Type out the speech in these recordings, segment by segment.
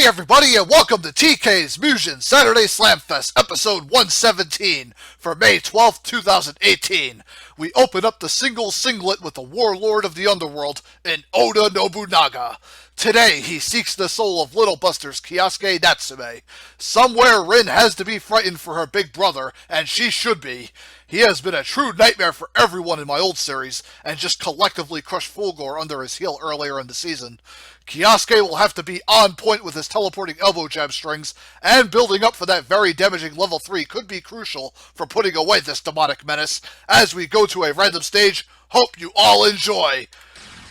Hey everybody, and welcome to TK's Mugen Saturday Slamfest, episode 117 for May 12th, 2018. We open up the singlet with the warlord of the underworld in Oda Nobunaga. Today, he seeks the soul of Little Buster's Kiosuke Natsume. Somewhere, Rin has to be frightened for her big brother, and she should be. He has been a true nightmare for everyone in my old series, and just collectively crushed Fulgore under his heel earlier in the season. Kiosuke will have to be on point with his teleporting elbow jab strings, and building up for that very damaging level 3 could be crucial for putting away this demonic menace. As we go to a random stage, hope you all enjoy!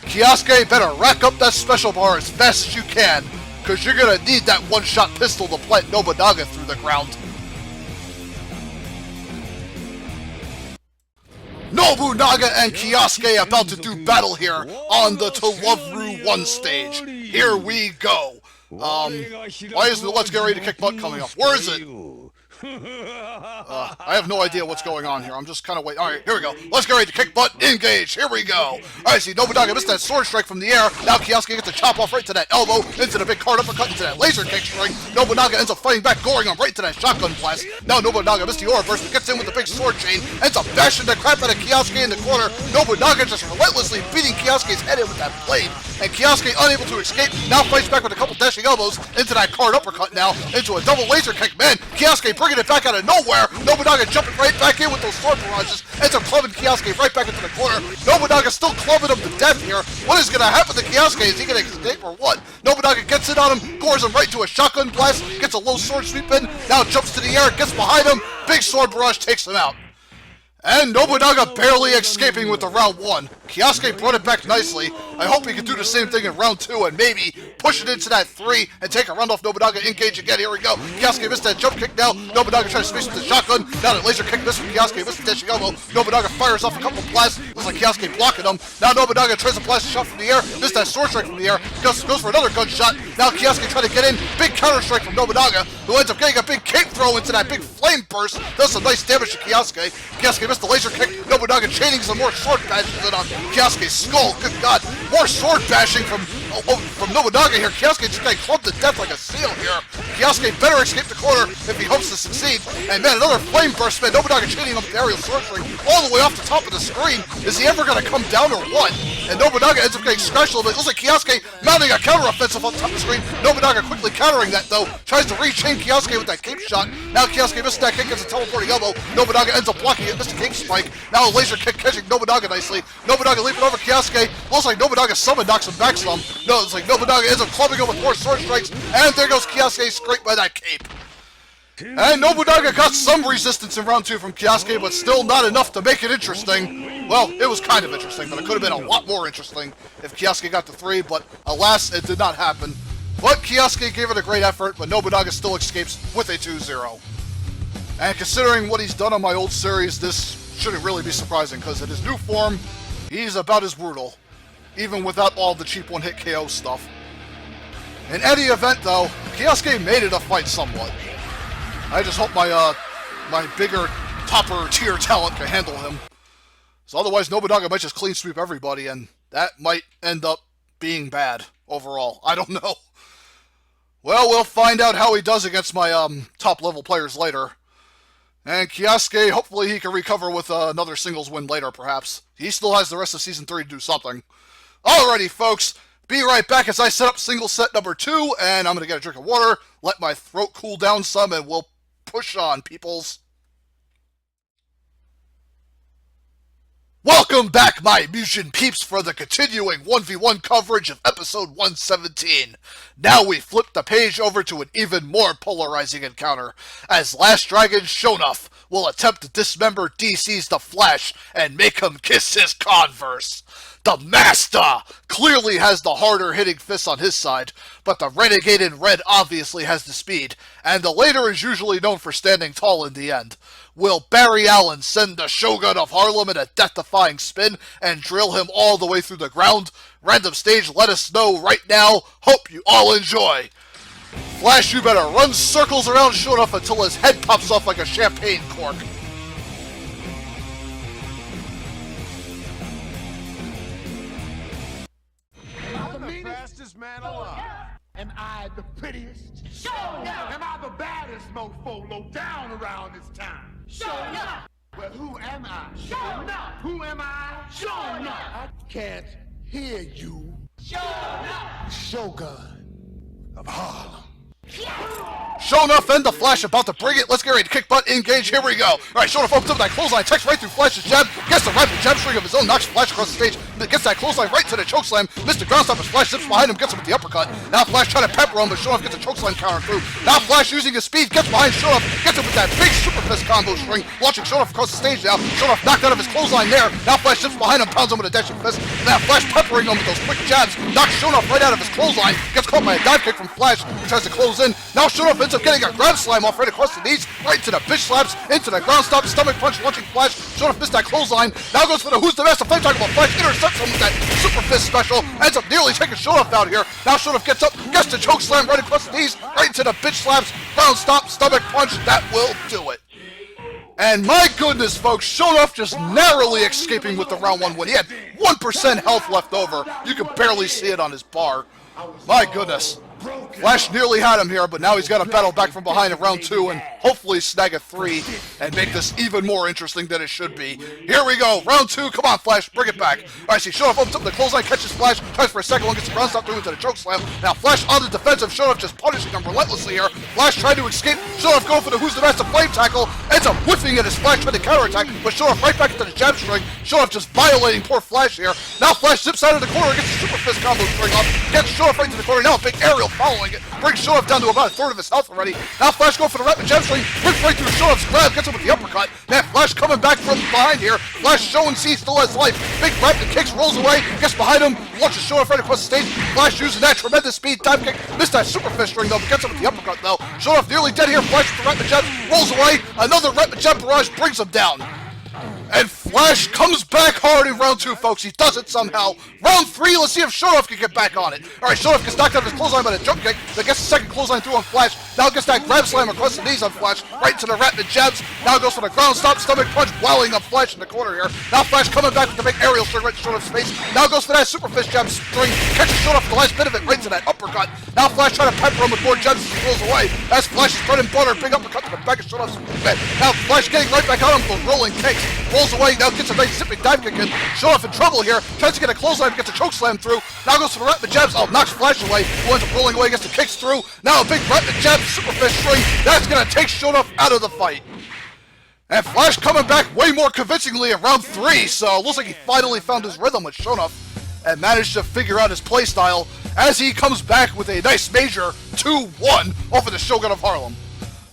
Kiosuke, better rack up that special bar as fast as you can, cause you're gonna need that one-shot pistol to plant Nobunaga through the ground. Nobunaga and Kiosuke about to do battle here on the To Love Ru 1 stage. Here we go. Why isn't the Let's Get Ready to Kick Butt coming up? Where is it? I have no idea what's going on here. I'm just kind of waiting. Alright, here we go. Let's get ready to kick butt, engage. Here we go. Alright, see, Nobunaga missed that sword strike from the air. Now Kiosuke gets a chop off right to that elbow, into the big card uppercut, into that laser kick string. Nobunaga ends up fighting back, goring him right to that shotgun blast. Now Nobunaga missed the aura burst, but gets in with the big sword chain, ends up bashing the crap out of Kiosuke in the corner. Nobunaga just relentlessly beating Kiosuke's head in with that blade. And Kiosuke, unable to escape, now fights back with a couple dashing elbows into that card uppercut now, into a double laser kick. Man, Kiosuke bringing it back out of nowhere. Nobunaga jumping right back in with those sword barrages, ends up clubbing Kiosuke right back into the corner. Nobunaga still clubbing him to death here. What is going to happen to Kiosuke? Is he going to escape or what? Nobunaga gets in on him, gores him right to a shotgun blast, gets a low sword sweep in, now jumps to the air, gets behind him, big sword barrage takes him out. And Nobunaga barely escaping with the round 1. Kiosuke brought it back nicely. I hope he can do the same thing in round 2 and maybe push it into that 3 and take a round off Nobunaga. Engage again. Here we go. Kiosuke missed that jump kick now. Nobunaga tries to space with the shotgun. Now that laser kick missed from Kiosuke. Missed the dashing elbow. Nobunaga fires off a couple of blasts. Looks like Kiosuke blocking him. Now Nobunaga tries to blast a shot from the air. Missed that sword strike from the air. Goes for another gunshot. Now Kiosuke trying to get in. Big counter strike from Nobunaga, who ends up getting a big cape throw into that big flame burst. Does some nice damage to Kiosuke. Kiosuke missed the laser kick. Nobunaga chaining some more sword bashes in on Kiosuke's skull. Good God, more sword bashing from Nobunaga here. Kiosuke just got clubbed to death like a seal here. Kiosuke better escape the corner if he hopes to succeed. And man, another flame burst, man. Nobunaga chaining up the aerial sword string all the way off the top of the screen. Is he ever going to come down or what? And Nobunaga ends up getting scratched a little bit. It looks like Kiosuke mounting a counter-offensive on top of the screen. Nobunaga quickly countering that though. Tries to re-chain Kiosuke with that cape shot. Now Kiosuke misses that kick as a teleporting elbow. Nobunaga ends up blocking it, missed a cape spike. Now a laser kick catching Nobunaga nicely. Nobunaga leaping over Kiosuke. Looks like Nobunaga summon knocks him back some. No, it's like Nobunaga ends up clubbing him with more sword strikes. And there goes Kiosuke scraped by that cape. And Nobunaga got some resistance in round 2 from Kiosuke, but still not enough to make it interesting. Well, it was kind of interesting, but it could have been a lot more interesting if Kiosuke got the 3, but alas, it did not happen. But Kiosuke gave it a great effort, but Nobunaga still escapes with a 2-0. And considering what he's done on my old series, this shouldn't really be surprising, because in his new form, he's about as brutal, even without all the cheap one-hit KO stuff. In any event, though, Kiosuke made it a fight somewhat. I just hope my bigger, topper tier talent can handle him. So otherwise, Nobunaga might just clean sweep everybody, and that might end up being bad overall. I don't know. Well, we'll find out how he does against my top-level players later. And Kiosuke, hopefully he can recover with another singles win later, perhaps. He still has the rest of Season 3 to do something. Alrighty, folks. Be right back as I set up single set number 2, and I'm going to get a drink of water, let my throat cool down some, and we'll push on, peoples. Welcome back, my Mugen peeps, for the continuing 1v1 coverage of episode 117. Now we flip the page over to an even more polarizing encounter, as Last Dragon Shonuff will attempt to dismember DC's The Flash and make him kiss his Converse. The Master clearly has the harder-hitting fists on his side, but the Renegade in red obviously has the speed, and the later is usually known for standing tall in the end. Will Barry Allen send the Shogun of Harlem in a death-defying spin and drill him all the way through the ground? Random stage, let us know right now. Hope you all enjoy. Flash, you better run circles around Shonuff until his head pops off like a champagne cork. I'm the fastest man alive. Am I the prettiest? Sure enough. Am I the baddest mofo low down around this town? Sure enough. Well, who am I? Sure enough. Who am I? Sure enough. I can't hear you. Sure enough. Shogun of Harlem. Show enough, and the Flash about to bring it. Let's get ready to kick butt, engage. Here we go. Alright, Show enough opens up that clothesline, takes right through Flash's jab, gets the rapid jab string of his own, knocks Flash across the stage, gets that clothesline right to the chokeslam. Mr. Groundstopper Flash zips behind him, gets him with the uppercut. Now Flash trying to pepper him, but Show enough gets a chokeslam counter through. Now Flash using his speed, gets behind Show enough, gets him with that big super fist combo string, launching Show enough across the stage now. Show enough knocked out of his clothesline there. Now Flash zips behind him, pounds him with a dashing fist. Now Flash peppering him with those quick jabs, knocks Show enough right out of his clothesline, gets caught by a dive kick from Flash, who tries to close in. Now Show enough ends up getting a grab slam off right across the knees, right to the bitch slaps, into the ground stop, stomach punch, launching Flash. Show enough missed that clothesline. Now goes for the Who's the Master Flame Tackle, but Flash intercepts him with that super fist special, ends up nearly taking Show enough out here. Now Show enough gets up, gets the choke slam right across the knees, right to the bitch slaps, ground stop, stomach punch. That will do it. And my goodness, folks, Show enough just narrowly escaping with the round 1 win. He had 1% health left over. You can barely see it on his bar. My goodness. Flash nearly had him here, but now he's got to battle back from behind in round 2 and hopefully snag a 3 and make this even more interesting than it should be. Here we go, round 2. Come on, Flash, bring it back. All right, see, Show enough opens up the clothesline, catches Flash, tries for a second one, gets the ground stop through into the choke slam. Now Flash on the defensive, Show enough just punishing him relentlessly here. Flash trying to escape, Show enough going for the Who's the Master Flame Tackle, ends up whiffing at his Flash trying to counterattack, but Show enough right back into the jab string. Show enough just violating poor Flash here. Now Flash zips out of the corner, gets the super fist combo string up, gets Show enough right to the corner. Now a big aerial following it, brings Show enough down to about a third of his health already. Now Flash going for the rapid jab string, rips right through Show enough's grab, gets him with the uppercut. Now Flash coming back from behind here. Flash showing C still has life. Big rapid kicks, rolls away, gets behind him, launches Show enough right across the stage. Flash using that tremendous speed, dive kick, missed that super fist string though, but gets him with the uppercut though. Show enough nearly dead here. Flash with the rapid jab, rolls away. Another rapid jab barrage brings him down. And Flash comes back hard in round 2, folks. He does it somehow. Round 3, let's see if Show enough can get back on it. Alright, Show enough gets knocked out of his clothesline by the jump kick, but gets the second clothesline through on Flash. Now gets that grab slam across the knees on Flash, right to the rapid jabs. Now goes for the ground stop, stomach punch, wowing up Flash in the corner here. Now Flash coming back with the big aerial string right to Show enough's face. Now goes for that super fist jab string, catches Show enough the last bit of it right to that uppercut. Now Flash trying to pepper him with more jabs as he rolls away. As Flash is turning butter, big uppercut to the back of Show enough's head. Now Flash getting right back on him for rolling kicks. Rolls away, now gets a nice zipping dive kick in. Show enough in trouble here. Tries to get a clothesline, gets a choke slam through. Now goes for the rapid jabs. Oh, knocks Flash away. Who ends up rolling away, gets the kicks through. Now a big rapid jab, super fist string. That's going to take Show enough out of the fight. And Flash coming back way more convincingly in round 3. So looks like he finally found his rhythm with Show enough and managed to figure out his playstyle as he comes back with a nice major 2-1 off of the Shogun of Harlem.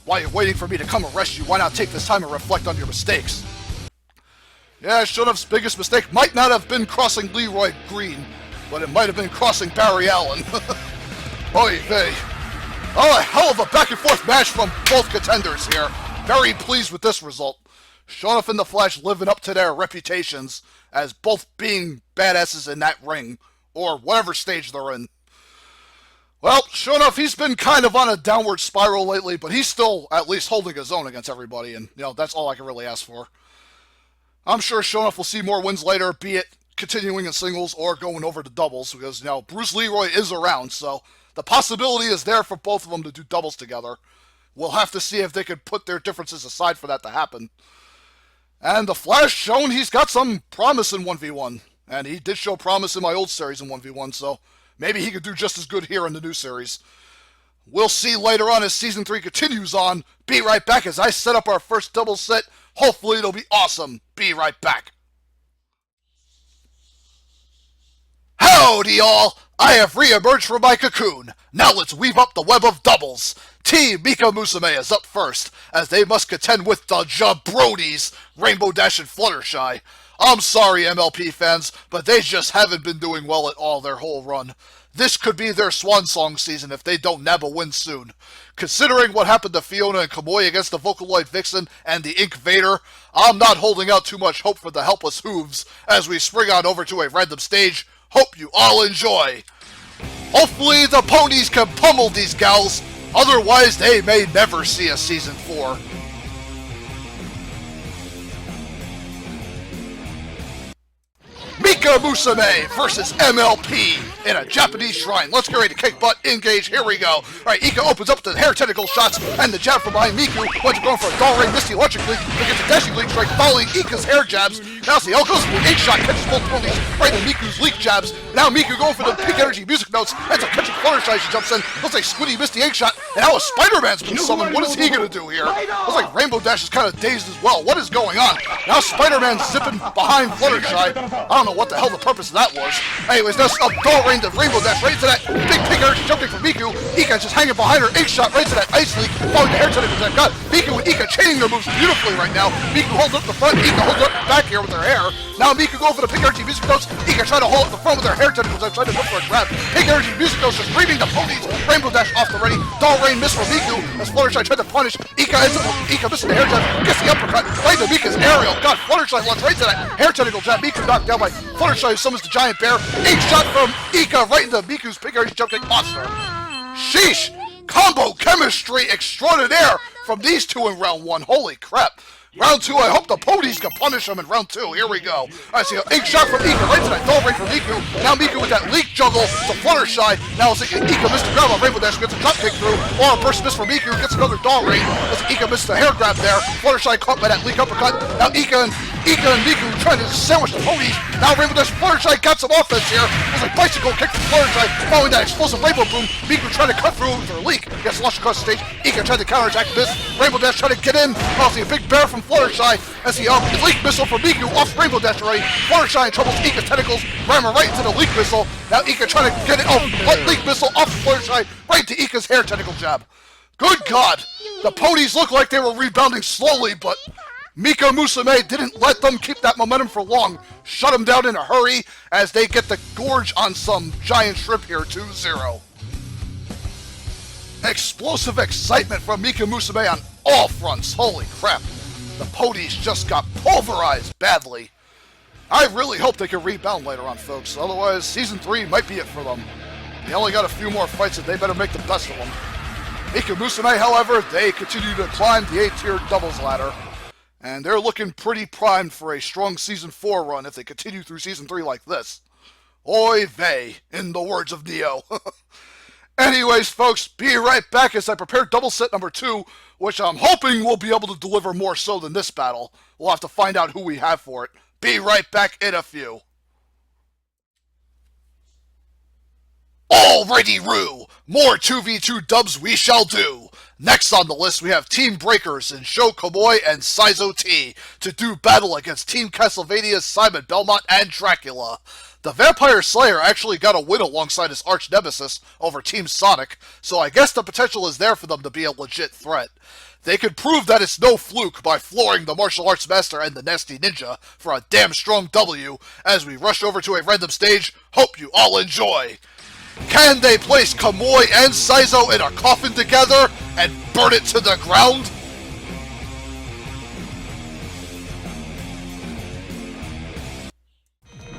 While you're waiting for me to come arrest you, why not take this time and reflect on your mistakes? Yeah, Show enough's biggest mistake might not have been crossing Leroy Green, but it might have been crossing Barry Allen. Oy vey. Oh, a hell of a back and forth match from both contenders here. Very pleased with this result. Show enough and the Flash living up to their reputations as both being badasses in that ring, or whatever stage they're in. Well, Show enough, he's been kind of on a downward spiral lately, but he's still at least holding his own against everybody, and that's all I can really ask for. I'm sure Show enough will see more wins later, be it continuing in singles or going over to doubles, because Bruce Leroy is around, so the possibility is there for both of them to do doubles together. We'll have to see if they could put their differences aside for that to happen. And the Flash shown he's got some promise in 1v1, and he did show promise in my old series in 1v1, so maybe he could do just as good here in the new series. We'll see later on as Season 3 continues on. Be right back as I set up our first double set. Hopefully it'll be awesome. Be right back. Howdy, y'all! I have re-emerged from my cocoon. Now let's weave up the web of doubles. Team Miko Musume is up first, as they must contend with the jabronis, Rainbow Dash and Fluttershy. I'm sorry, MLP fans, but they just haven't been doing well at all their whole run. This could be their swan song season if they don't nab a win soon. Considering what happened to Fiona and Kamui against the Vocaloid Vixen and the Ink Vader, I'm not holding out too much hope for the helpless hooves as we spring on over to a random stage. Hope you all enjoy. Hopefully the ponies can pummel these gals, otherwise they may never see a Season 4. Miko Miko Musume versus MLP in a Japanese shrine. Let's get ready to kick butt, engage, here we go. Alright, Ika opens up the hair tentacle shots and the jab from behind Miku. Once you're going for a doll ring, Misty Electric Leap, against a dashing leap strike following Ika's hair jabs. Now see, El goes for the 8-shot, catches multiple of these right into Miku's leak jabs. Now Miku going for the peak energy music notes, ends up catching Fluttershy, she jumps in, looks like Squiddy Misty 8-shot, and now a Spider-Man's been summoned. What is he gonna do here? Looks like Rainbow Dash is kind of dazed as well. What is going on? Now Spider-Man's zipping behind Fluttershy. I don't know what the hell the purpose of that was. Anyways, now up doll range of Rainbow Dash right into that big peak energy jumping from Miku. Ika just hanging behind her 8-shot right to that ice leak, following the hair tentacle that got Miku and Ika chaining their moves beautifully right now. Miku holds up the front, Ika holds up the back here with her hair. Now Miku going for the pink energy music notes. Ika trying to hold up the front with her hair tentacles. I'm trying to look for a grab. Pink energy music notes just reaming the ponies. Rainbow Dash off the ready. Doll rain miss from Miku as Fluttershy tried to punish. Ika ends up missing the hair jab. Gets the uppercut. Right to Mika's aerial. God, Fluttershy runs right to that hair tentacle jab. Miku knocked down by Fluttershy, who summons the giant bear. 8-shot from Ika right into Miku's pink energy jump kick monster. Sheesh! Combo chemistry extraordinaire from these two in round 1. Holy crap. Round 2, I hope the ponies can punish them in round 2. Here we go. I see an 8-shot from Ika, right to that doll ring from Miku. Now Miku with that leak juggle to Fluttershy. Now it's like Ika missed the grab on Rainbow Dash, gets a drop kick through. Or a burst miss from Miku, gets another doll ring. As Ika missed the hair grab there. Fluttershy caught by that leak uppercut. Now Ika and Miku trying to sandwich the ponies. Now Rainbow Dash, Fluttershy got some offense here. It was like bicycle kick from Fluttershy, following that explosive rainbow boom. Miku trying to cut through with her leak. Gets launched across the stage. Ika tried to counterattack this. Rainbow Dash trying to get in. Oh, see a big bear from Fluttershy. As he leak missile from Miku off Rainbow Dash already. Fluttershy in trouble with Ika's tentacles. Ram her right into the leak missile. Now Ika trying to get it. Oh, leak missile off Fluttershy right to Ika's hair tentacle jab. Good God! The ponies look like they were rebounding slowly, but Miko Musume didn't let them keep that momentum for long. Shut them down in a hurry as they get the gorge on some giant shrimp here, 2-0. Explosive excitement from Miko Musume on all fronts. Holy crap. The ponies just got pulverized badly. I really hope they can rebound later on, folks. Otherwise, Season 3 might be it for them. They only got a few more fights and they better make the best of them. Miko Musume, however, they continue to climb the A-tier doubles ladder. And they're looking pretty primed for a strong Season 4 run if they continue through Season 3 like this. Oy vey, in the words of Neo. Anyways, folks, be right back as I prepare double set number 2, which I'm hoping will be able to deliver more so than this battle. We'll have to find out who we have for it. Be right back in a few. Alrighty, Roo! More 2v2 dubs we shall do! Next on the list, we have Team Breakers and Sho Kamui and Saizo T to do battle against Team Castlevania's Simon Belmont and Dracula. The Vampire Slayer actually got a win alongside his arch nemesis over Team Sonic, so I guess the potential is there for them to be a legit threat. They could prove that it's no fluke by flooring the martial arts master and the nasty ninja for a damn strong W as we rush over to a random stage. Hope you all enjoy! Can they place Kamui and Saizo in a coffin together and burn it to the ground?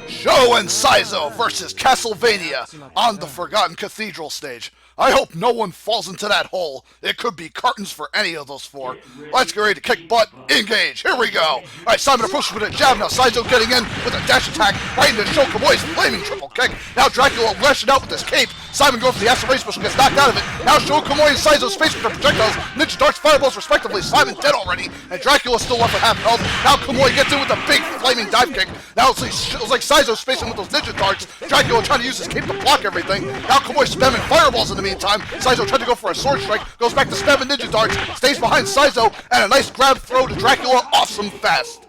Sho and Saizo versus Castlevania on the Forgotten Cathedral stage. I hope no one falls into that hole. It could be curtains for any of those four. Let's get ready to kick butt. Engage. Here we go. Alright, Simon approaches with a jab. Now Saizo getting in with a dash attack right into Sho Kamui's flaming triple kick. Now Dracula lashing out with his cape. Simon going for the acid rain special, gets knocked out of it. Now Sho Kamui and Saizo space with their projectiles. Ninja darts, fireballs respectively. Simon dead already. And Dracula still left with half health. Now Kamui gets in with a big flaming dive kick. Now it's like Saizo spacing with those ninja darts. Dracula trying to use his cape to block everything. Now Kamui spamming fireballs in the meantime. Saizo tried to go for a sword strike. Goes back to spamming ninja darts. Stays behind Saizo. And a nice grab throw to Dracula. Awesome fast.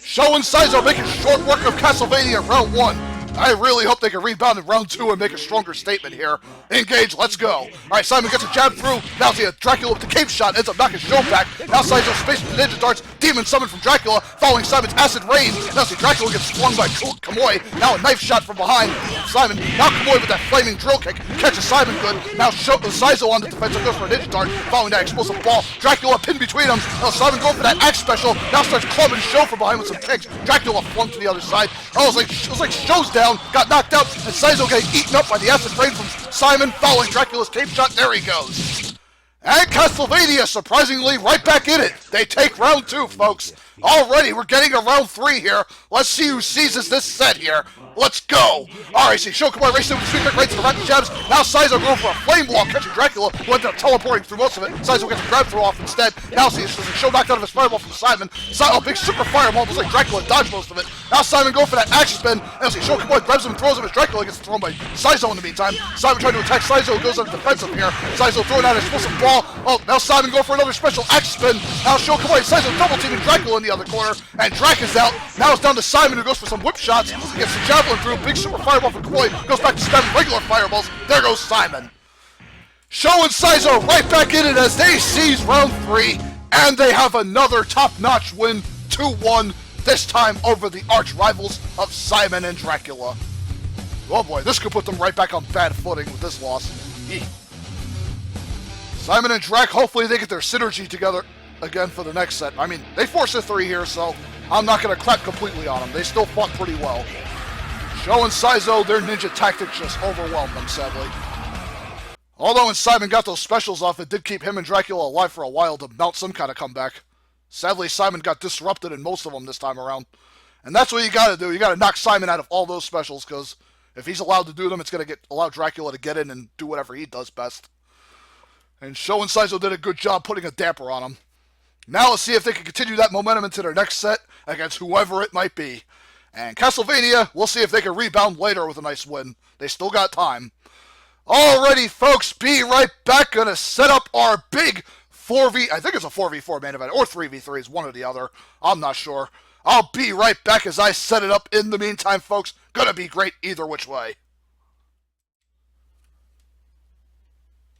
Sho and Saizo making short work of Castlevania round 1. I really hope they can rebound in round 2 and make a stronger statement here. Engage, let's go. Alright, Simon gets a jab through. Now see a Dracula with the cape shot, ends up knocking Sho back. Now Saizo space with the ninja darts. Demon summon from Dracula, following Simon's acid rain. Now see Dracula gets swung by Kamui. Now a knife shot from behind Simon. Now Kamui with that flaming drill kick catches Simon good. Now Saizo on the defensive, goes for a ninja dart, following that explosive ball. Dracula pinned between them. Now Simon going for that axe special. Now starts clubbing Sho from behind with some kicks. Dracula flung to the other side. Oh, it was like Sho's down, got knocked out, and Saizo getting eaten up by the acid rain from Simon, following Dracula's cape shot. There he goes. And Castlevania, surprisingly, right back in it. They take round 2, folks. Already, we're getting to round 3 here. Let's see who seizes this set here. Let's go. Alright, see Shokuboy racing with the sweep right to the rapid jabs. Now Saizo going for a flame wall, catching Dracula, who ended up teleporting through most of it. Saizo gets a grab throw off instead. Now see, there's a show knocked out of his fireball from Simon. A big super fireball, looks like Dracula dodged most of it. Now Simon going for that action spin. Now see, Shokuboy grabs him and throws him as Dracula gets thrown by Saizo in the meantime. Simon trying to attack Saizo, goes on defensive here. Saizo throwing out his explosive ball. Oh, now Simon going for another special action spin. Now Shokuboy and Saizo double teaming Dracula in the other corner. And Drac is out. Now it's down to Simon, who goes for some whip shots. Gets the javelin through. Big super fireball for Koi. Goes back to spamming regular fireballs. There goes Simon. Sho and Saizo right back in it as they seize round 3. And they have another top-notch win, 2-1. This time over the arch rivals of Simon and Dracula. Oh boy, this could put them right back on bad footing with this loss. Eek. Simon and Drac, hopefully they get their synergy together again for the next set. I mean, they forced a 3 here, so I'm not going to crap completely on them. They still fought pretty well. Sho and Saizo, their ninja tactics just overwhelmed them, sadly. Although when Simon got those specials off, it did keep him and Dracula alive for a while to mount some kind of comeback. Sadly, Simon got disrupted in most of them this time around. And that's what you got to do. You got to knock Simon out of all those specials, because if he's allowed to do them, it's going to allow Dracula to get in and do whatever he does best. And Sho and Saizo did a good job putting a damper on him. Now let's see if they can continue that momentum into their next set against whoever it might be. And Castlevania, we'll see if they can rebound later with a nice win. They still got time. Alrighty, folks, be right back. Gonna set up our big I think it's a 4v4 main event, or 3v3 is one or the other. I'm not sure. I'll be right back as I set it up. In the meantime, folks, gonna be great either which way.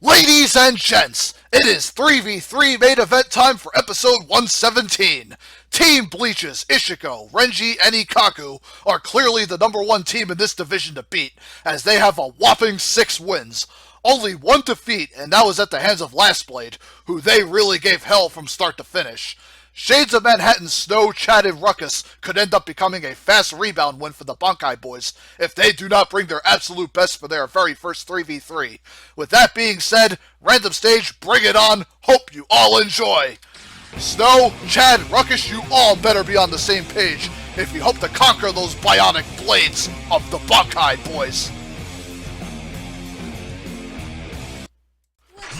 Ladies and gents, it is 3v3 main event time for episode 117. Team Bleach's Ishiko, Renji, and Ikaku are clearly the #1 team in this division to beat, as they have a whopping 6 wins. Only 1 defeat, and that was at the hands of Last Blade, who they really gave hell from start to finish. Shades of Manhattan's Snow, Chad, and Ruckus could end up becoming a fast rebound win for the Bankai boys if they do not bring their absolute best for their very first 3v3. With that being said, random stage, bring it on. Hope you all enjoy. Snow, Chad, Ruckus, you all better be on the same page if you hope to conquer those bionic blades of the Bankai boys.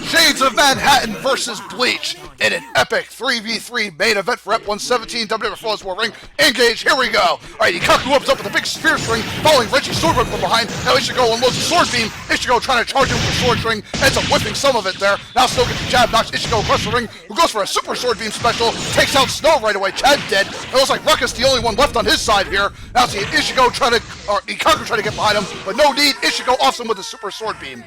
Shades of Manhattan versus Bleach in an epic 3v3 main event for Ep 117 WWF Flawless War Ring. Engage, here we go. Alright, Ikaku opens up with a big spear string, following Renji's sword whip from behind. Now Ichigo unloads a sword beam. Ichigo trying to charge him with the sword string, ends up whipping some of it there. Now Snow gets a jab, knocks Ichigo across the ring, who goes for a super sword beam special, takes out Snow right away. Chad dead. It looks like Ruckus the only one left on his side here. Now see Ikaku trying to get behind him, but no need. Ichigo offs him with a super sword beam.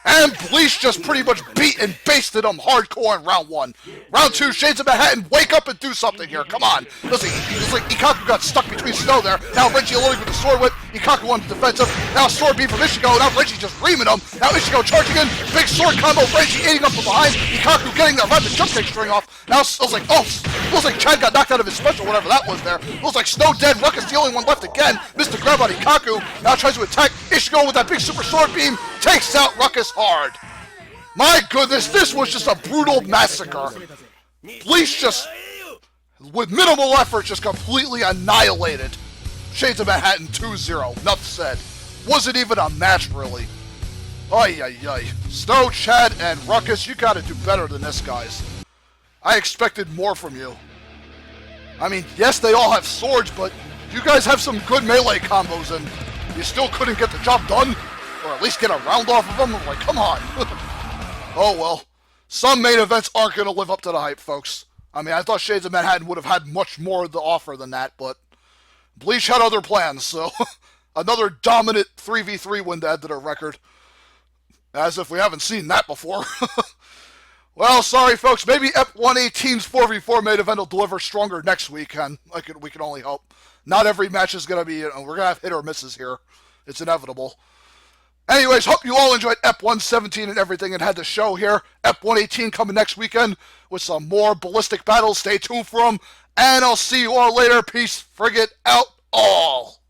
And Bleach just pretty much beat and basted him hardcore in round 1. Round 2, Shades of Manhattan, wake up and do something here. Come on. Listen, it's like Ikaku got stuck between Snow there. Now Renji loading with the sword whip. Ikaku on the defensive. Now sword beam from Ichigo. Now Renji just reaming him. Now Ichigo charging in. Big sword combo. Renji eating up from behind. Ikaku getting that rapid jump kick string off. Now it looks like Chad got knocked out of his special, whatever that was there. Looks like Snow dead. Ruckus the only one left again. Missed the grab on Ikaku. Now tries to attack Ichigo with that big super sword beam. Takes out Ruckus hard. My goodness, this was just a brutal massacre. Bleach just, with minimal effort, just completely annihilated Shades of Manhattan 2-0. Enough said. Wasn't even a match, really. Ay, ay, ay. Snow, Chad, and Ruckus, you gotta do better than this, guys. I expected more from you. I mean, yes, they all have swords, but you guys have some good melee combos, and you still couldn't get the job done? Or at least get a round off of them? Like, come on. Oh well. Some main events aren't going to live up to the hype, folks. I mean, I thought Shades of Manhattan would have had much more to offer than that, but Bleach had other plans, so another dominant 3v3 win to add to their record. As if we haven't seen that before. Well, sorry, folks. Maybe Ep 118's 4v4 main event will deliver stronger next week, and we can only hope. Not every match is going to be, we're going to have hit or misses here. It's inevitable. Anyways, hope you all enjoyed Ep 117 and everything and had the show here. Ep 118 coming next weekend with some more ballistic battles. Stay tuned for them. And I'll see you all later. Peace, frigate out all.